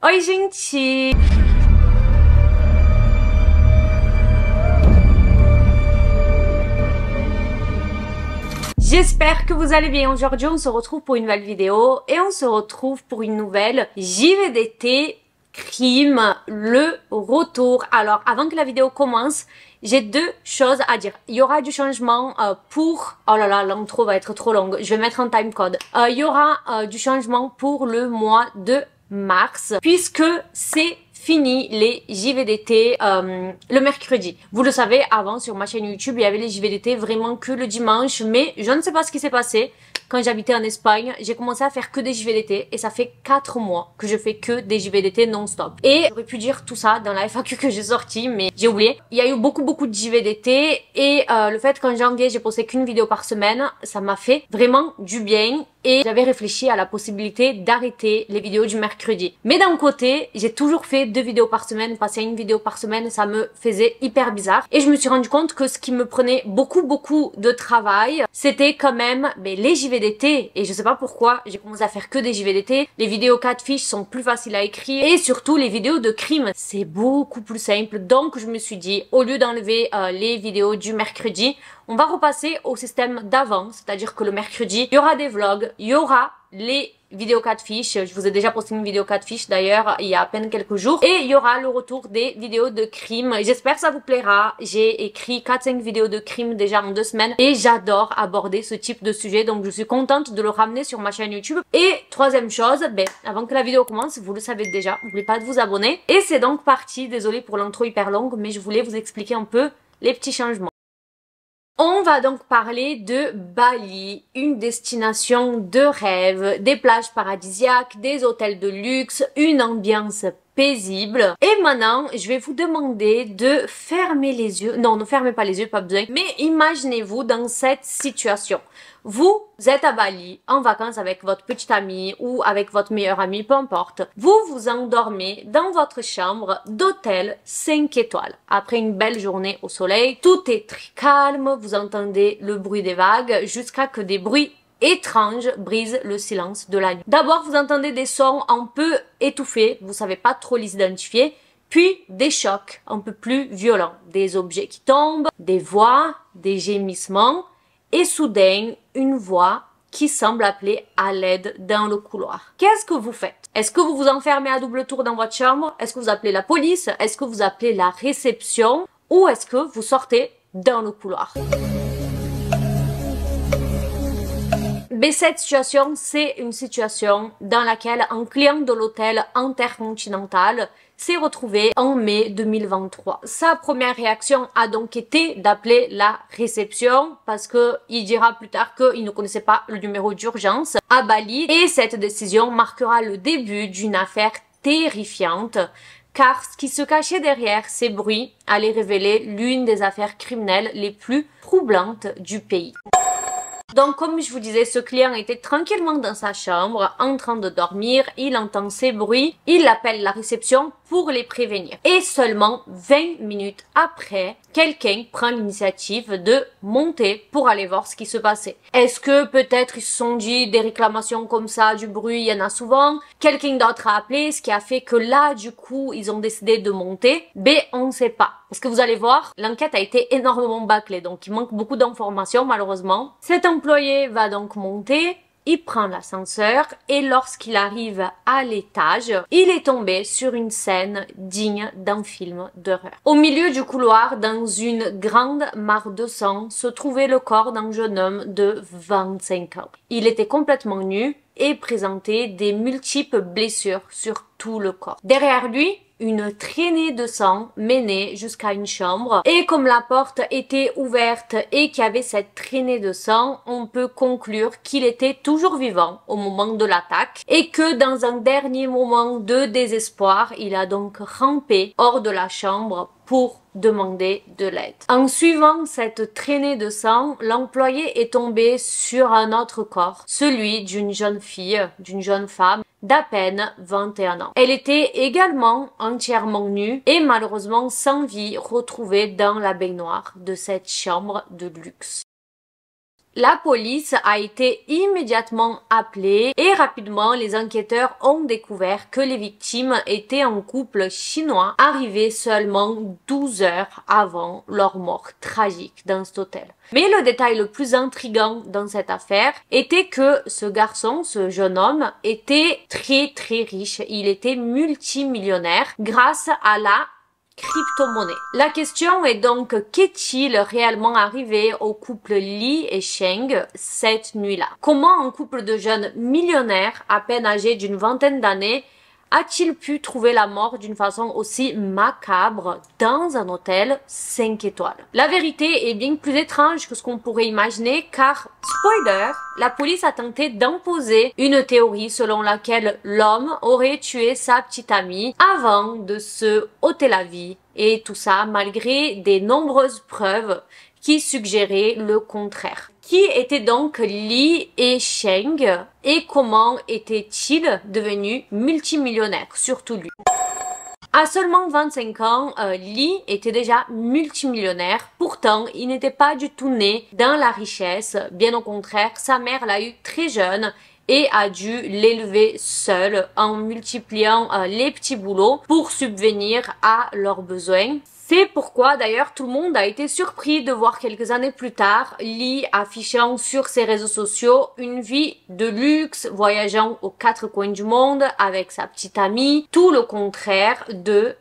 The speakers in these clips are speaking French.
Oi, gente! J'espère que vous allez bien. Aujourd'hui, on se retrouve pour une nouvelle vidéo et on se retrouve pour une nouvelle JVDT Crime, le retour. Alors, avant que la vidéo commence, j'ai deux choses à dire. Il y aura du changement pour... Oh là là, l'intro va être trop longue. Je vais mettre un timecode. Il y aura du changement pour le mois de mars, puisque c'est fini les JVDT le mercredi. Vous le savez, avant sur ma chaîne YouTube, il y avait les JVDT vraiment que le dimanche, mais je ne sais pas ce qui s'est passé. Quand j'habitais en Espagne, j'ai commencé à faire que des JVDT et ça fait 4 mois que je fais que des JVDT non-stop. Et j'aurais pu dire tout ça dans la FAQ que j'ai sortie, mais j'ai oublié. Il y a eu beaucoup de JVDT et le fait qu'en janvier j'ai posté qu'une vidéo par semaine, ça m'a fait vraiment du bien. Et j'avais réfléchi à la possibilité d'arrêter les vidéos du mercredi. Mais d'un côté, j'ai toujours fait 2 vidéos par semaine. Passer à une vidéo par semaine, ça me faisait hyper bizarre. Et je me suis rendu compte que ce qui me prenait beaucoup de travail, c'était quand même les JVDT. Et je sais pas pourquoi, j'ai commencé à faire que des JVDT. Les vidéos catfish sont plus faciles à écrire. Et surtout, les vidéos de crime, c'est beaucoup plus simple. Donc, je me suis dit, au lieu d'enlever les vidéos du mercredi, on va repasser au système d'avant, c'est-à-dire que le mercredi, il y aura des vlogs, il y aura les vidéos catfish. Je vous ai déjà posté une vidéo catfish d'ailleurs il y a à peine quelques jours. Et il y aura le retour des vidéos de crime. J'espère que ça vous plaira. J'ai écrit 4-5 vidéos de crime déjà en 2 semaines et j'adore aborder ce type de sujet. Donc je suis contente de le ramener sur ma chaîne YouTube. Et troisième chose, avant que la vidéo commence, vous le savez déjà, n'oubliez pas de vous abonner. Et c'est donc parti. Désolée pour l'intro hyper longue, mais je voulais vous expliquer un peu les petits changements. On va donc parler de Bali, une destination de rêve, des plages paradisiaques, des hôtels de luxe, une ambiance paisible. Et maintenant, je vais vous demander de fermer les yeux. Non, ne fermez pas les yeux, pas besoin. Mais imaginez-vous dans cette situation. Vous êtes à Bali, en vacances avec votre petite amie ou avec votre meilleur ami, peu importe. Vous vous endormez dans votre chambre d'hôtel 5 étoiles. Après une belle journée au soleil, tout est très calme, vous entendez le bruit des vagues jusqu'à que des bruits étranges brisent le silence de la nuit. D'abord, vous entendez des sons un peu étouffés, vous savez pas trop les identifier, puis des chocs un peu plus violents, des objets qui tombent, des voix, des gémissements, et soudain, une voix qui semble appeler à l'aide dans le couloir. Qu'est-ce que vous faites? Est-ce que vous vous enfermez à double tour dans votre chambre? Est-ce que vous appelez la police? Est-ce que vous appelez la réception? Ou est-ce que vous sortez dans le couloir? Mais cette situation, c'est une situation dans laquelle un client de l'hôtel Intercontinental s'est retrouvé en mai 2023. Sa première réaction a donc été d'appeler la réception parce que il dira plus tard qu'il ne connaissait pas le numéro d'urgence à Bali et cette décision marquera le début d'une affaire terrifiante car ce qui se cachait derrière ces bruits allait révéler l'une des affaires criminelles les plus troublantes du pays. Donc comme je vous disais, ce client était tranquillement dans sa chambre, en train de dormir, il entend ces bruits, il appelle la réception pour les prévenir. Et seulement 20 minutes après, quelqu'un prend l'initiative de monter pour aller voir ce qui se passait. Est-ce que peut-être ils se sont dit des réclamations comme ça, du bruit, il y en a souvent, quelqu'un d'autre a appelé, ce qui a fait que là, du coup, ils ont décidé de monter, mais on ne sait pas. Parce que vous allez voir, l'enquête a été énormément bâclée, donc il manque beaucoup d'informations malheureusement. Cet employé va donc monter, il prend l'ascenseur et lorsqu'il arrive à l'étage, il est tombé sur une scène digne d'un film d'horreur. Au milieu du couloir, dans une grande mare de sang, se trouvait le corps d'un jeune homme de 25 ans. Il était complètement nu et présentait des multiples blessures sur tout le corps. Derrière lui, une traînée de sang menait jusqu'à une chambre et comme la porte était ouverte et qu'il y avait cette traînée de sang, on peut conclure qu'il était toujours vivant au moment de l'attaque et que dans un dernier moment de désespoir, il a donc rampé hors de la chambre pour demander de l'aide. En suivant cette traînée de sang, l'employé est tombé sur un autre corps, celui d'une jeune fille, d'une jeune femme d'à peine 21 ans. Elle était également entièrement nue et malheureusement sans vie retrouvée dans la baignoire de cette chambre de luxe. La police a été immédiatement appelée et rapidement les enquêteurs ont découvert que les victimes étaient un couple chinois arrivé seulement 12 heures avant leur mort tragique dans cet hôtel. Mais le détail le plus intriguant dans cette affaire était que ce garçon, ce jeune homme, était très riche. Il était multimillionnaire grâce à la crypto-monnaie. La question est donc, qu'est-il réellement arrivé au couple Li et Sheng cette nuit-là? Comment un couple de jeunes millionnaires, à peine âgés d'une vingtaine d'années, a-t-il pu trouver la mort d'une façon aussi macabre dans un hôtel 5 étoiles? La vérité est bien plus étrange que ce qu'on pourrait imaginer car, spoiler, la police a tenté d'imposer une théorie selon laquelle l'homme aurait tué sa petite amie avant de se ôter la vie. Et tout ça malgré des nombreuses preuves qui suggéraient le contraire. Qui étaient donc Li et Sheng et comment étaient-ils devenus multimillionnaires, surtout lui? À seulement 25 ans, Li était déjà multimillionnaire. Pourtant, il n'était pas du tout né dans la richesse. Bien au contraire, sa mère l'a eu très jeune et a dû l'élever seule en multipliant les petits boulots pour subvenir à leurs besoins. C'est pourquoi d'ailleurs tout le monde a été surpris de voir quelques années plus tard Li affichant sur ses réseaux sociaux une vie de luxe, voyageant aux 4 coins du monde avec sa petite amie, tout le contraire de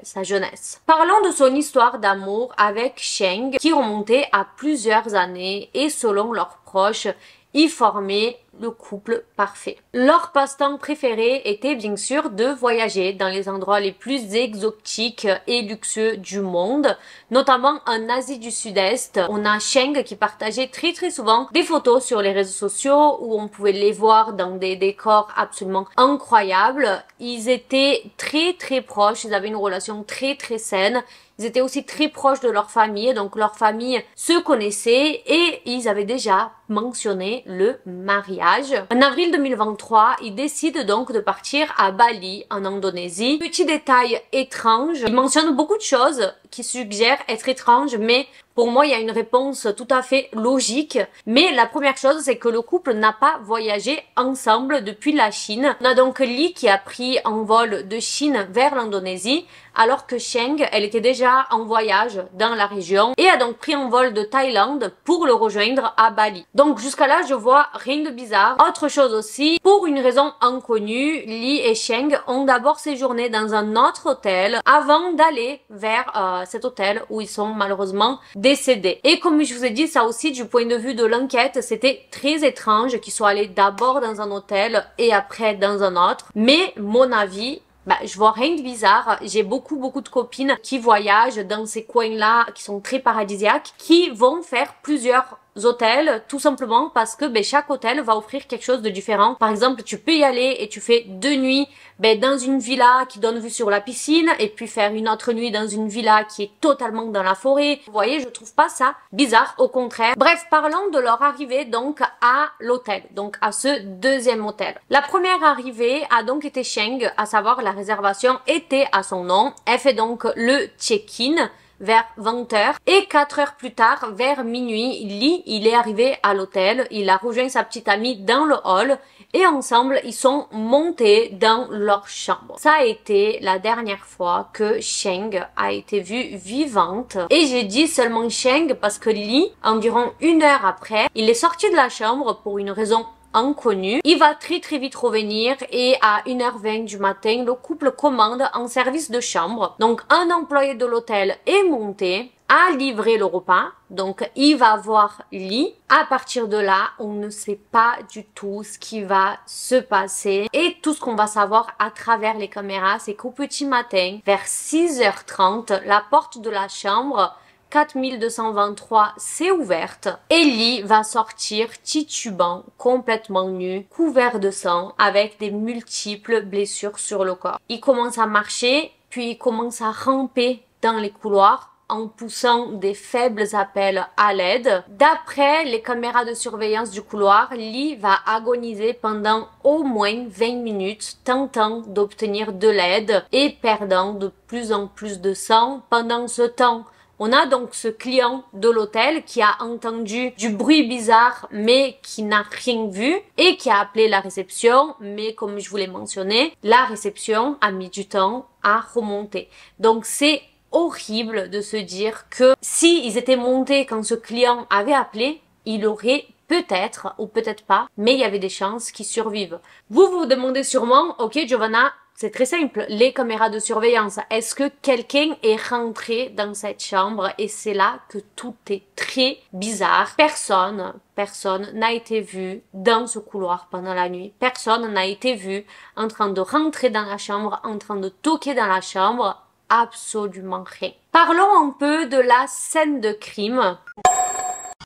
sa jeunesse. Parlons de son histoire d'amour avec Sheng qui remontait à plusieurs années et selon leurs proches, y formaient le couple parfait. Leur passe-temps préféré était bien sûr de voyager dans les endroits les plus exotiques et luxueux du monde, notamment en Asie du Sud-Est. On a Sheng qui partageait très souvent des photos sur les réseaux sociaux où on pouvait les voir dans des décors absolument incroyables. Ils étaient très proches, ils avaient une relation très saine. Ils étaient aussi très proches de leur famille, donc leur famille se connaissait et ils avaient déjà mentionné le mariage. En avril 2023, ils décident donc de partir à Bali, en Indonésie. Petit détail étrange, ils mentionnent beaucoup de choses qui suggèrent être étranges, mais pour moi, il y a une réponse tout à fait logique. Mais la première chose, c'est que le couple n'a pas voyagé ensemble depuis la Chine. On a donc Li qui a pris un vol de Chine vers l'Indonésie, alors que Sheng, elle était déjà en voyage dans la région et a donc pris un vol de Thaïlande pour le rejoindre à Bali. Donc jusqu'à là, je vois rien de bizarre. Autre chose aussi, pour une raison inconnue, Li et Sheng ont d'abord séjourné dans un autre hôtel avant d'aller vers cet hôtel où ils sont malheureusement décédés. Et comme je vous ai dit, ça aussi du point de vue de l'enquête, c'était très étrange qu'ils soient allés d'abord dans un hôtel et après dans un autre. Mais mon avis, je vois rien de bizarre. J'ai beaucoup de copines qui voyagent dans ces coins-là, qui sont très paradisiaques, qui vont faire plusieurs hôtels, tout simplement parce que chaque hôtel va offrir quelque chose de différent. Par exemple, tu peux y aller et tu fais 2 nuits dans une villa qui donne vue sur la piscine et puis faire une autre nuit dans une villa qui est totalement dans la forêt. Vous voyez, je trouve pas ça bizarre, au contraire. Bref, parlons de leur arrivée donc à l'hôtel, donc à ce deuxième hôtel. La première arrivée a donc été Sheng, à savoir la réservation était à son nom. Elle fait donc le check-in vers 20 h et 4 heures plus tard, vers minuit, Li, il est arrivé à l'hôtel, il a rejoint sa petite amie dans le hall et ensemble, ils sont montés dans leur chambre. Ça a été la dernière fois que Sheng a été vue vivante et j'ai dit seulement Sheng parce que Li, environ 1 heure après, il est sorti de la chambre pour une raison inconnu. Il va très vite revenir et à 1h20 du matin, le couple commande un service de chambre. Donc un employé de l'hôtel est monté, a livré le repas. Donc il va voir Li. À partir de là, on ne sait pas du tout ce qui va se passer. Et tout ce qu'on va savoir à travers les caméras, c'est qu'au petit matin, vers 6h30, la porte de la chambre 4223 s'est ouverte et Li va sortir titubant, complètement nu, couvert de sang, avec des multiples blessures sur le corps. Il commence à marcher, puis il commence à ramper dans les couloirs en poussant des faibles appels à l'aide. D'après les caméras de surveillance du couloir, Li va agoniser pendant au moins 20 minutes, tentant d'obtenir de l'aide et perdant de plus en plus de sang. Pendant ce temps, On a donc ce client de l'hôtel qui a entendu du bruit bizarre mais qui n'a rien vu et qui a appelé la réception, mais comme je vous l'ai mentionné, la réception a mis du temps à remonter. Donc c'est horrible de se dire que si ils étaient montés quand ce client avait appelé, il aurait peut-être ou peut-être pas, mais il y avait des chances qu'ils survivent. Vous vous demandez sûrement, ok Giovanna, c'est très simple, les caméras de surveillance, est-ce que quelqu'un est rentré dans cette chambre? Et c'est là que tout est très bizarre. Personne n'a été vu dans ce couloir pendant la nuit. Personne n'a été vu en train de rentrer dans la chambre, en train de toquer dans la chambre. Absolument rien. Parlons un peu de la scène de crime.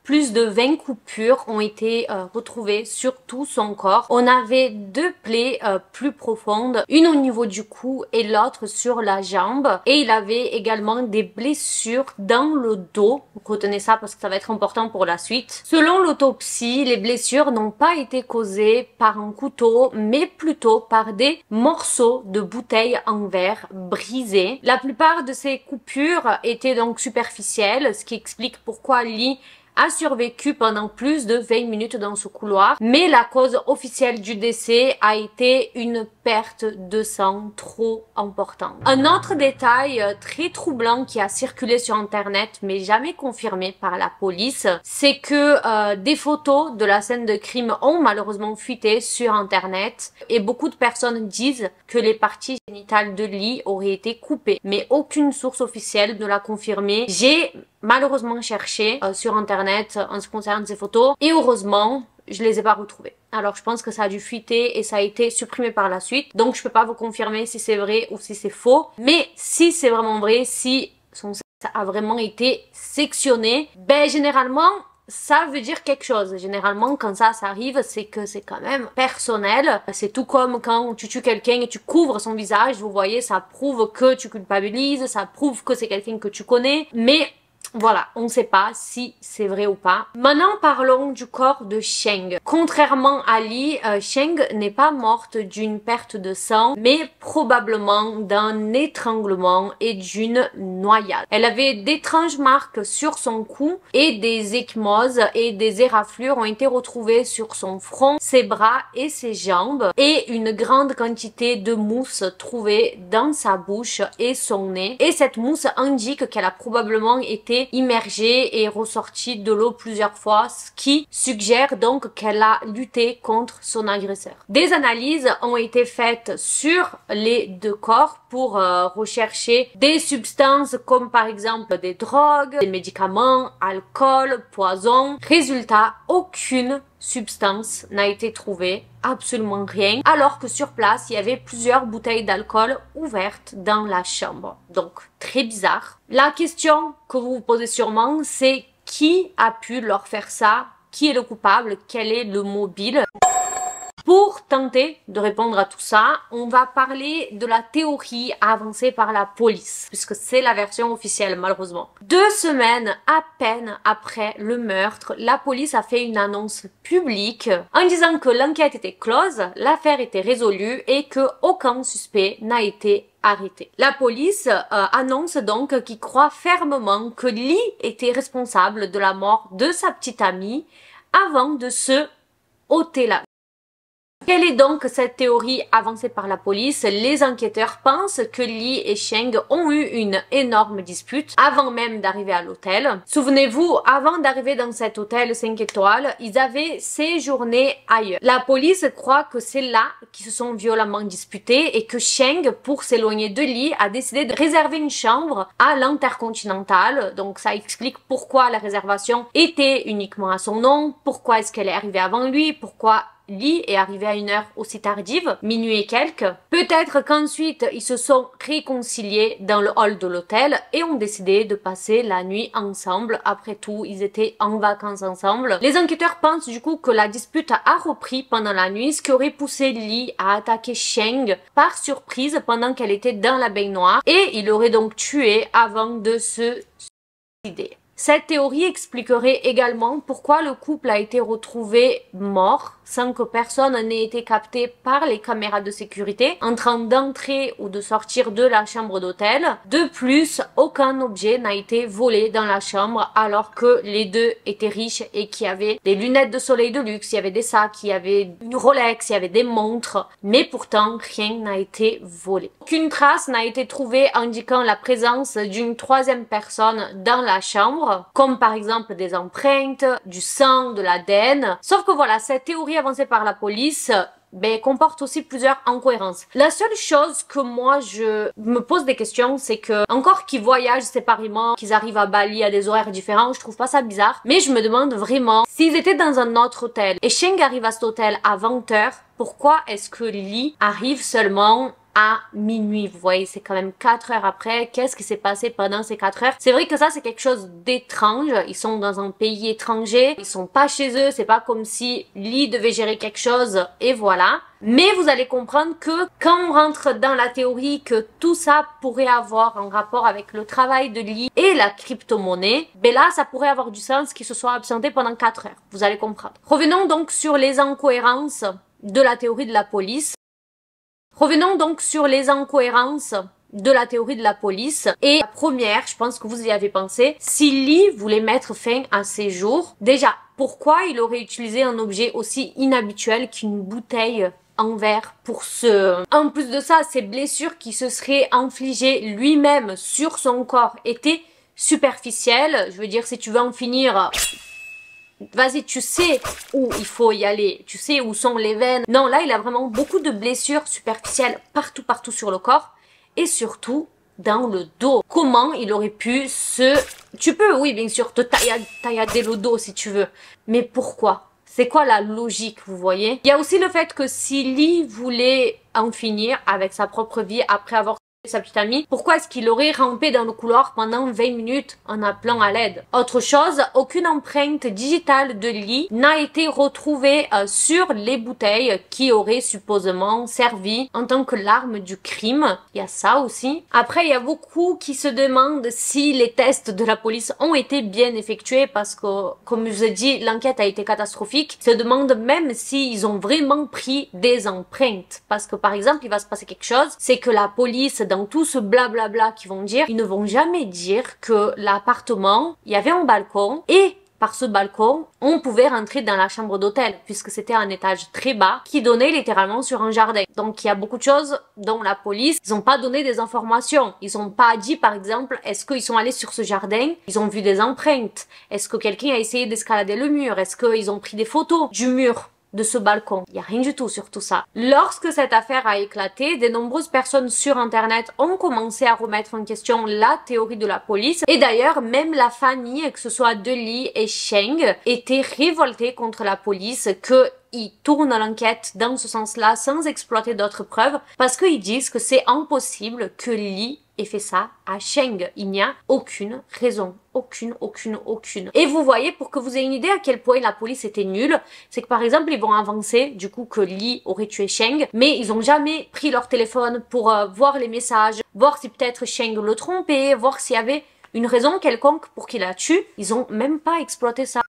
Plus de 20 coupures ont été retrouvées sur tout son corps. On avait deux plaies plus profondes, une au niveau du cou et l'autre sur la jambe. Et il avait également des blessures dans le dos. Retenez ça parce que ça va être important pour la suite. Selon l'autopsie, les blessures n'ont pas été causées par un couteau, mais plutôt par des morceaux de bouteilles en verre brisées. La plupart de ces coupures étaient donc superficielles, ce qui explique pourquoi Lee a survécu pendant plus de 20 minutes dans ce couloir, mais la cause officielle du décès a été une perte de sang trop importante. Un autre détail très troublant qui a circulé sur internet mais jamais confirmé par la police, c'est que des photos de la scène de crime ont malheureusement fuité sur internet et beaucoup de personnes disent que les parties génitales de Lee auraient été coupées, mais aucune source officielle ne l'a confirmé. J'ai malheureusement cherché sur internet en ce qui concerne ces photos et heureusement je les ai pas retrouvées. Alors je pense que ça a dû fuiter et ça a été supprimé par la suite, donc je peux pas vous confirmer si c'est vrai ou si c'est faux, mais si c'est vraiment vrai, si son sexe a vraiment été sectionné, ben généralement ça veut dire quelque chose. Généralement, quand ça arrive, c'est que c'est quand même personnel. C'est tout comme quand tu tues quelqu'un et tu couvres son visage, vous voyez, ça prouve que tu culpabilises, ça prouve que c'est quelqu'un que tu connais, mais voilà, on ne sait pas si c'est vrai ou pas. Maintenant, parlons du corps de Sheng. Contrairement à Lee, Sheng n'est pas morte d'une perte de sang, mais probablement d'un étranglement et d'une noyade. Elle avait d'étranges marques sur son cou et des ecchymoses et des éraflures ont été retrouvées sur son front, ses bras et ses jambes et une grande quantité de mousse trouvée dans sa bouche et son nez. Et cette mousse indique qu'elle a probablement été immergée et ressortie de l'eau plusieurs fois, ce qui suggère donc qu'elle a lutté contre son agresseur. Des analyses ont été faites sur les deux corps pour rechercher des substances comme par exemple des drogues, des médicaments, alcool, poison. Résultat, aucune substance n'a été trouvée, absolument rien, alors que sur place il y avait plusieurs bouteilles d'alcool ouvertes dans la chambre. Donc très bizarre. La question que vous vous posez sûrement, c'est qui a pu leur faire ça? Qui est le coupable? Quel est le mobile? Pour tenter de répondre à tout ça, on va parler de la théorie avancée par la police, puisque c'est la version officielle malheureusement. 2 semaines à peine après le meurtre, la police a fait une annonce publique en disant que l'enquête était close, l'affaire était résolue et que aucun suspect n'a été arrêté. La police annonce donc qu'il croit fermement que Lee était responsable de la mort de sa petite amie avant de se ôter la vie. Quelle est donc cette théorie avancée par la police? Les enquêteurs pensent que Lee et Sheng ont eu une énorme dispute avant même d'arriver à l'hôtel. Souvenez-vous, avant d'arriver dans cet hôtel 5 étoiles, ils avaient séjourné ailleurs. La police croit que c'est là qu'ils se sont violemment disputés et que Sheng, pour s'éloigner de Lee, a décidé de réserver une chambre à l'Intercontinental. Donc ça explique pourquoi la réservation était uniquement à son nom, pourquoi est-ce qu'elle est arrivée avant lui, pourquoi Lee est arrivé à une heure aussi tardive, minuit et quelques. Peut-être qu'ensuite ils se sont réconciliés dans le hall de l'hôtel et ont décidé de passer la nuit ensemble. Après tout, ils étaient en vacances ensemble. Les enquêteurs pensent du coup que la dispute a repris pendant la nuit, ce qui aurait poussé Lee à attaquer Sheng par surprise pendant qu'elle était dans la baignoire et il l'aurait donc tué avant de se suicider. Cette théorie expliquerait également pourquoi le couple a été retrouvé mort sans que personne n'ait été capté par les caméras de sécurité en train d'entrer ou de sortir de la chambre d'hôtel. De plus, aucun objet n'a été volé dans la chambre alors que les deux étaient riches et qu'il y avait des lunettes de soleil de luxe, il y avait des sacs, il y avait une Rolex, il y avait des montres, mais pourtant rien n'a été volé. Aucune trace n'a été trouvée indiquant la présence d'une troisième personne dans la chambre, comme par exemple des empreintes, du sang, de l'ADN. Sauf que voilà, cette théorie avancée par la police comporte aussi plusieurs incohérences. La seule chose que moi je me pose des questions, c'est que encore qu'ils voyagent séparément, qu'ils arrivent à Bali à des horaires différents, je trouve pas ça bizarre, mais je me demande vraiment s'ils étaient dans un autre hôtel et Sheng arrive à cet hôtel à 20h, pourquoi est-ce que Lee arrive seulement à minuit? Vous voyez, c'est quand même 4 heures après. Qu'est-ce qui s'est passé pendant ces 4 heures? C'est vrai que ça, c'est quelque chose d'étrange. Ils sont dans un pays étranger. Ils sont pas chez eux. C'est pas comme si Lee devait gérer quelque chose et voilà. Mais vous allez comprendre que quand on rentre dans la théorie que tout ça pourrait avoir un rapport avec le travail de Lee et la crypto-monnaie, là, ça pourrait avoir du sens qu'il se soit absenté pendant 4 heures. Vous allez comprendre. Revenons donc sur les incohérences de la théorie de la police. Revenons donc sur les incohérences de la théorie de la police. Et la première, je pense que vous y avez pensé, si Lee voulait mettre fin à ses jours, déjà, pourquoi il aurait utilisé un objet aussi inhabituel qu'une bouteille en verre pour ce... En plus de ça, ces blessures qui se seraient infligées lui-même sur son corps étaient superficielles. Je veux dire, si tu veux en finir... Vas-y, tu sais où il faut y aller, tu sais où sont les veines. Non, là, il a vraiment beaucoup de blessures superficielles partout sur le corps et surtout dans le dos. Comment il aurait pu se... Tu peux, oui, bien sûr, te taillader le dos si tu veux, mais pourquoi? C'est quoi la logique, vous voyez? Il y a aussi le fait que si Lee voulait en finir avec sa propre vie après avoir sa petite amie, pourquoi est-ce qu'il aurait rampé dans le couloir pendant 20 minutes en appelant à l'aide? Autre chose, aucune empreinte digitale de Lee n'a été retrouvée sur les bouteilles qui auraient supposément servi en tant que l'arme du crime. Il y a ça aussi. Après, il y a beaucoup qui se demandent si les tests de la police ont été bien effectués parce que, comme je vous ai dit, l'enquête a été catastrophique. Ils se demandent même s'ils ont vraiment pris des empreintes. Parce que, par exemple, il va se passer quelque chose, c'est que la police, dans tout ce blablabla qu'ils vont dire, ils ne vont jamais dire que l'appartement, il y avait un balcon et par ce balcon, on pouvait rentrer dans la chambre d'hôtel puisque c'était un étage très bas qui donnait littéralement sur un jardin. Donc il y a beaucoup de choses dont la police, ils n'ont pas donné des informations. Ils n'ont pas dit par exemple, est-ce qu'ils sont allés sur ce jardin, ils ont vu des empreintes, est-ce que quelqu'un a essayé d'escalader le mur, est-ce qu'ils ont pris des photos du mur de ce balcon. Il n'y a rien du tout sur tout ça. Lorsque cette affaire a éclaté, de nombreuses personnes sur internet ont commencé à remettre en question la théorie de la police. Et d'ailleurs, même la famille, que ce soit de Lee et Sheng, était révoltée contre la police, qu'ils tournent l'enquête dans ce sens-là sans exploiter d'autres preuves parce qu'ils disent que c'est impossible que Lee ait fait ça à Sheng. Il n'y a aucune raison. Aucune. Et vous voyez, pour que vous ayez une idée à quel point la police était nulle, c'est que par exemple, ils vont avancer du coup que Lee aurait tué Sheng, mais ils ont jamais pris leur téléphone pour voir les messages, voir si peut-être Sheng le trompait, voir s'il y avait une raison quelconque pour qu'il la tue. Ils ont même pas exploité ça.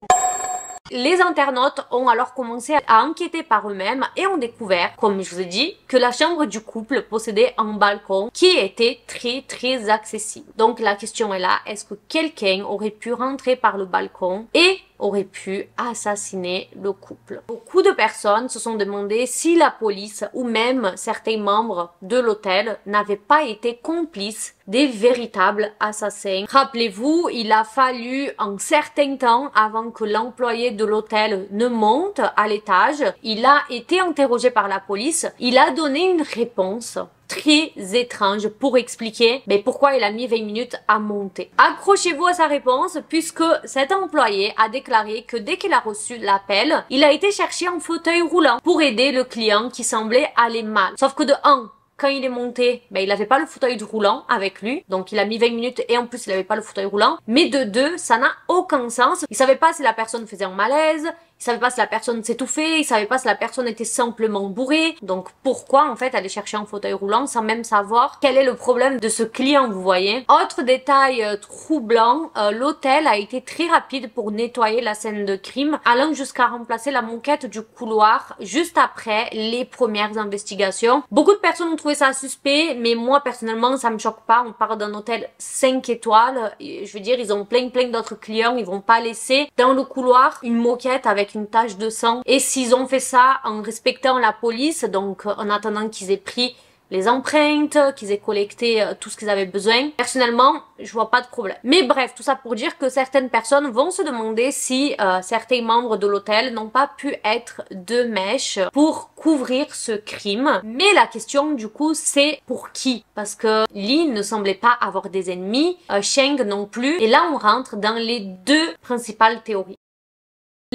Les internautes ont alors commencé à enquêter par eux-mêmes et ont découvert, comme je vous ai dit, que la chambre du couple possédait un balcon qui était très accessible. Donc la question est là, est-ce que quelqu'un aurait pu rentrer par le balcon et aurait pu assassiner le couple? Beaucoup de personnes se sont demandé si la police ou même certains membres de l'hôtel n'avaient pas été complices des véritables assassins. Rappelez-vous, il a fallu un certain temps avant que l'employé de l'hôtel ne monte à l'étage. Il a été interrogé par la police. Il a donné une réponse très étrange pour expliquer pourquoi il a mis 20 minutes à monter. Accrochez-vous à sa réponse puisque cet employé a déclaré que dès qu'il a reçu l'appel, il a été chercher un fauteuil roulant pour aider le client qui semblait aller mal. Sauf que de 1, quand il est monté, il n'avait pas le fauteuil roulant avec lui, donc il a mis 20 minutes et en plus il n'avait pas le fauteuil roulant. Mais de 2, ça n'a aucun sens. Il savait pas si la personne faisait un malaise, il Ils savaient pas si la personne s'étouffait, ils savaient pas si la personne était simplement bourrée. Donc pourquoi en fait aller chercher un fauteuil roulant sans même savoir quel est le problème de ce client, vous voyez. Autre détail troublant, l'hôtel a été très rapide pour nettoyer la scène de crime, allant jusqu'à remplacer la moquette du couloir juste après les premières investigations. Beaucoup de personnes ont trouvé ça suspect, mais moi personnellement ça me choque pas. On parle d'un hôtel 5 étoiles, je veux dire ils ont plein d'autres clients, ils vont pas laisser dans le couloir une moquette avec une tache de sang. Et s'ils ont fait ça en respectant la police, donc en attendant qu'ils aient pris les empreintes, qu'ils aient collecté tout ce qu'ils avaient besoin, personnellement, je vois pas de problème. Mais bref, tout ça pour dire que certaines personnes vont se demander si certains membres de l'hôtel n'ont pas pu être de mèche pour couvrir ce crime. Mais la question du coup, c'est pour qui? Parce que Lee ne semblait pas avoir des ennemis, Sheng non plus. Et là, on rentre dans les deux principales théories.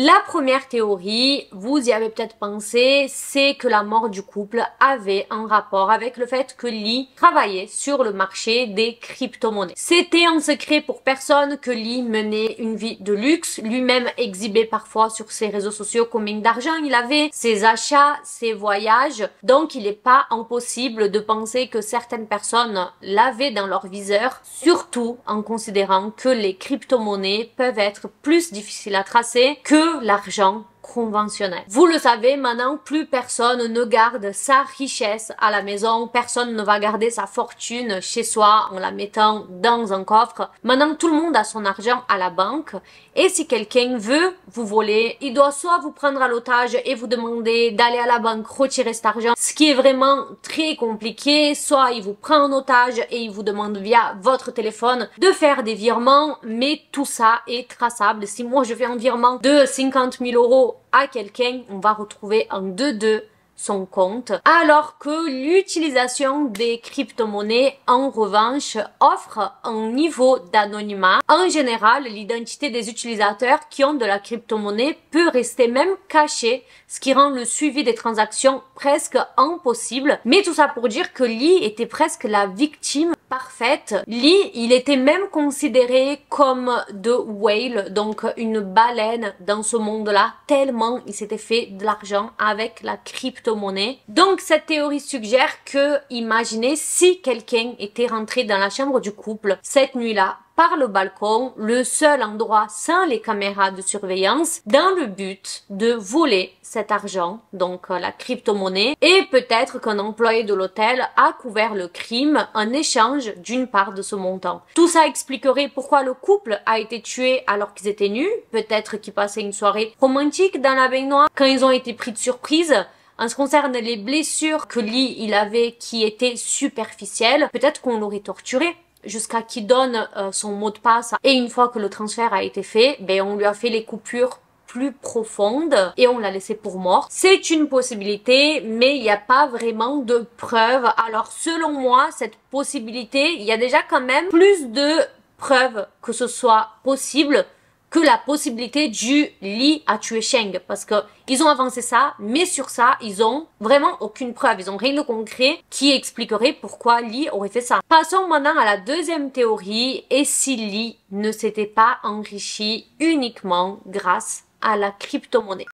La première théorie, vous y avez peut-être pensé, c'est que la mort du couple avait un rapport avec le fait que Lee travaillait sur le marché des crypto-monnaies. C'était un secret pour personne que Lee menait une vie de luxe, lui-même exhibait parfois sur ses réseaux sociaux combien d'argent il avait, ses achats, ses voyages. Donc il n'est pas impossible de penser que certaines personnes l'avaient dans leur viseur, surtout en considérant que les crypto-monnaies peuvent être plus difficiles à tracer que l'argent conventionnel. Vous le savez, maintenant, plus personne ne garde sa richesse à la maison, personne ne va garder sa fortune chez soi en la mettant dans un coffre. Maintenant, tout le monde a son argent à la banque et si quelqu'un veut vous voler, il doit soit vous prendre à l'otage et vous demander d'aller à la banque retirer cet argent, ce qui est vraiment très compliqué, soit il vous prend en otage et il vous demande via votre téléphone de faire des virements, mais tout ça est traçable. Si moi je fais un virement de 50 000 € à quelqu'un, on va retrouver en 2-2 son compte, alors que l'utilisation des crypto-monnaies, en revanche, offre un niveau d'anonymat. En général, l'identité des utilisateurs qui ont de la crypto-monnaie peut rester même cachée, ce qui rend le suivi des transactions presque impossible. Mais tout ça pour dire que Lee était presque la victime parfaite. Lee, il était même considéré comme the whale, donc une baleine dans ce monde-là, tellement il s'était fait de l'argent avec la crypto-monnaie. Donc cette théorie suggère que, imaginez si quelqu'un était rentré dans la chambre du couple cette nuit-là, par le balcon, le seul endroit sans les caméras de surveillance, dans le but de voler cet argent, donc la crypto-monnaie, et peut-être qu'un employé de l'hôtel a couvert le crime en échange d'une part de ce montant. Tout ça expliquerait pourquoi le couple a été tué alors qu'ils étaient nus, peut-être qu'ils passaient une soirée romantique dans la baignoire, quand ils ont été pris de surprise. En ce qui concerne les blessures que Lee il avait qui étaient superficielles, peut-être qu'on l'aurait torturé jusqu'à qu'il donne son mot de passe et une fois que le transfert a été fait, ben on lui a fait les coupures plus profondes et on l'a laissé pour mort. C'est une possibilité, mais il n'y a pas vraiment de preuves. Alors selon moi, cette possibilité, il y a déjà quand même plus de preuves que ce soit possible que la possibilité du Lee a tué Sheng, parce que ils ont avancé ça, mais sur ça, ils ont vraiment aucune preuve, ils ont rien de concret qui expliquerait pourquoi Lee aurait fait ça. Passons maintenant à la deuxième théorie, et si Lee ne s'était pas enrichi uniquement grâce à la crypto-monnaie.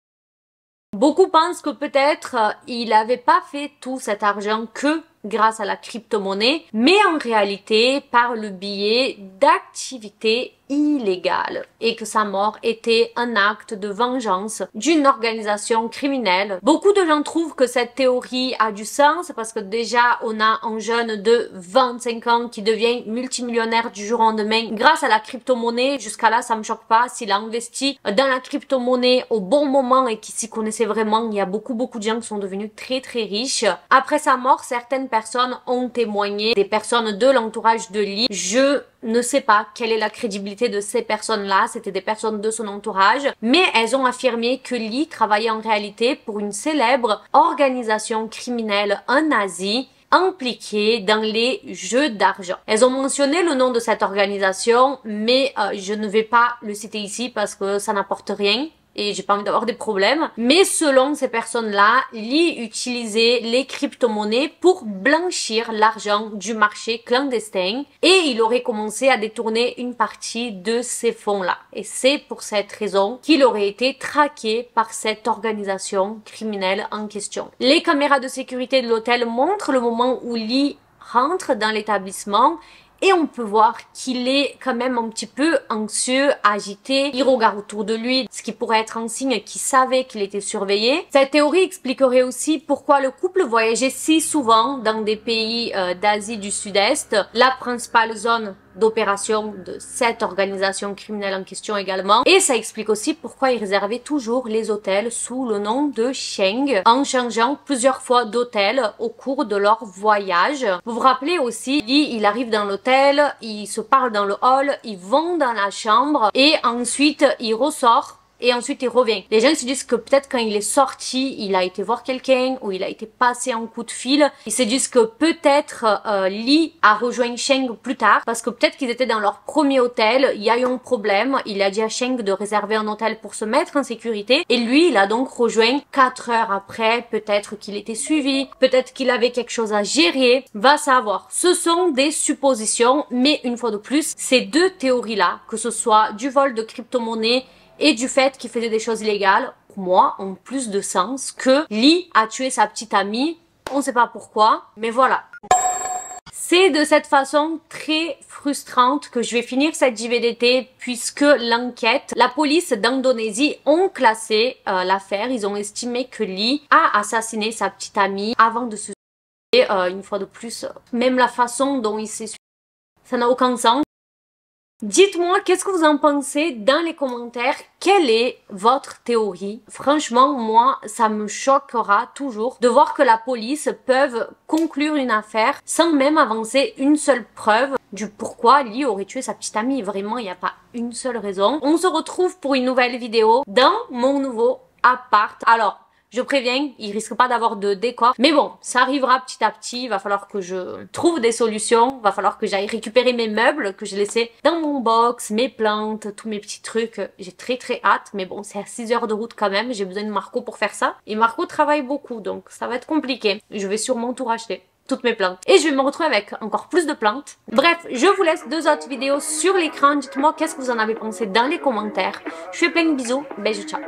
Beaucoup pensent que peut-être il n'avait pas fait tout cet argent que grâce à la crypto-monnaie, mais en réalité par le biais d'activités illégales et que sa mort était un acte de vengeance d'une organisation criminelle. Beaucoup de gens trouvent que cette théorie a du sens parce que déjà on a un jeune de 25 ans qui devient multimillionnaire du jour au lendemain grâce à la crypto-monnaie. Jusqu'à là ça me choque pas, s'il a investi dans la crypto-monnaie au bon moment et qu'il s'y connaissait vraiment. Il y a beaucoup de gens qui sont devenus très riches. Après sa mort, certaines personnes ont témoigné, des personnes de l'entourage de Lee. Je ne sais pas quelle est la crédibilité de ces personnes-là, c'était des personnes de son entourage, mais elles ont affirmé que Lee travaillait en réalité pour une célèbre organisation criminelle en Asie impliquée dans les jeux d'argent. Elles ont mentionné le nom de cette organisation, mais je ne vais pas le citer ici parce que ça n'apporte rien. et j'ai pas envie d'avoir des problèmes. Mais selon ces personnes-là, Lee utilisait les crypto-monnaies pour blanchir l'argent du marché clandestin et il aurait commencé à détourner une partie de ces fonds-là. Et c'est pour cette raison qu'il aurait été traqué par cette organisation criminelle en question. Les caméras de sécurité de l'hôtel montrent le moment où Lee rentre dans l'établissement et on peut voir qu'il est quand même un petit peu anxieux, agité. Il regarde autour de lui, ce qui pourrait être un signe qu'il savait qu'il était surveillé. Cette théorie expliquerait aussi pourquoi le couple voyageait si souvent dans des pays d'Asie du Sud-Est. La principale zone d'opération de cette organisation criminelle en question également. Et ça explique aussi pourquoi ils réservaient toujours les hôtels sous le nom de Sheng, en changeant plusieurs fois d'hôtel au cours de leur voyage. Vous vous rappelez aussi, Lee, il arrive dans l'hôtel, il se parle dans le hall, ils vont dans la chambre et ensuite il ressort. Et ensuite il revient. Les gens se disent que peut-être quand il est sorti, il a été voir quelqu'un ou il a été passé un coup de fil. Ils se disent que peut-être Lee a rejoint Sheng plus tard parce que peut-être qu'ils étaient dans leur premier hôtel, il y a eu un problème, il a dit à Sheng de réserver un hôtel pour se mettre en sécurité et lui il a donc rejoint 4 heures après, peut-être qu'il était suivi, peut-être qu'il avait quelque chose à gérer, va savoir. Ce sont des suppositions, mais une fois de plus, ces deux théories-là, que ce soit du vol de crypto-monnaies et du fait qu'il faisait des choses illégales, pour moi, ont plus de sens que Lee a tué sa petite amie. On sait pas pourquoi, mais voilà. C'est de cette façon très frustrante que je vais finir cette JVDT puisque l'enquête, la police d'Indonésie ont classé l'affaire. Ils ont estimé que Lee a assassiné sa petite amie avant de se suicider. Une fois de plus, même la façon dont il s'est suicidé, ça n'a aucun sens. Dites-moi qu'est-ce que vous en pensez dans les commentaires, quelle est votre théorie? Franchement, moi, ça me choquera toujours de voir que la police peut conclure une affaire sans même avancer une seule preuve du pourquoi Lee aurait tué sa petite amie. Vraiment, il n'y a pas une seule raison. On se retrouve pour une nouvelle vidéo dans mon nouveau appart. Alors, je préviens, il risque pas d'avoir de décor. Mais bon, ça arrivera petit à petit. Il va falloir que je trouve des solutions. Il va falloir que j'aille récupérer mes meubles que j'ai laissés dans mon box, mes plantes, tous mes petits trucs. J'ai très hâte. Mais bon, c'est à 6 heures de route quand même. J'ai besoin de Marco pour faire ça. Et Marco travaille beaucoup, donc ça va être compliqué. Je vais sûrement tout racheter. Toutes mes plantes. Et je vais me retrouver avec encore plus de plantes. Bref, je vous laisse 2 autres vidéos sur l'écran. Dites-moi qu'est-ce que vous en avez pensé dans les commentaires. Je fais plein de bisous. Bisous, ciao.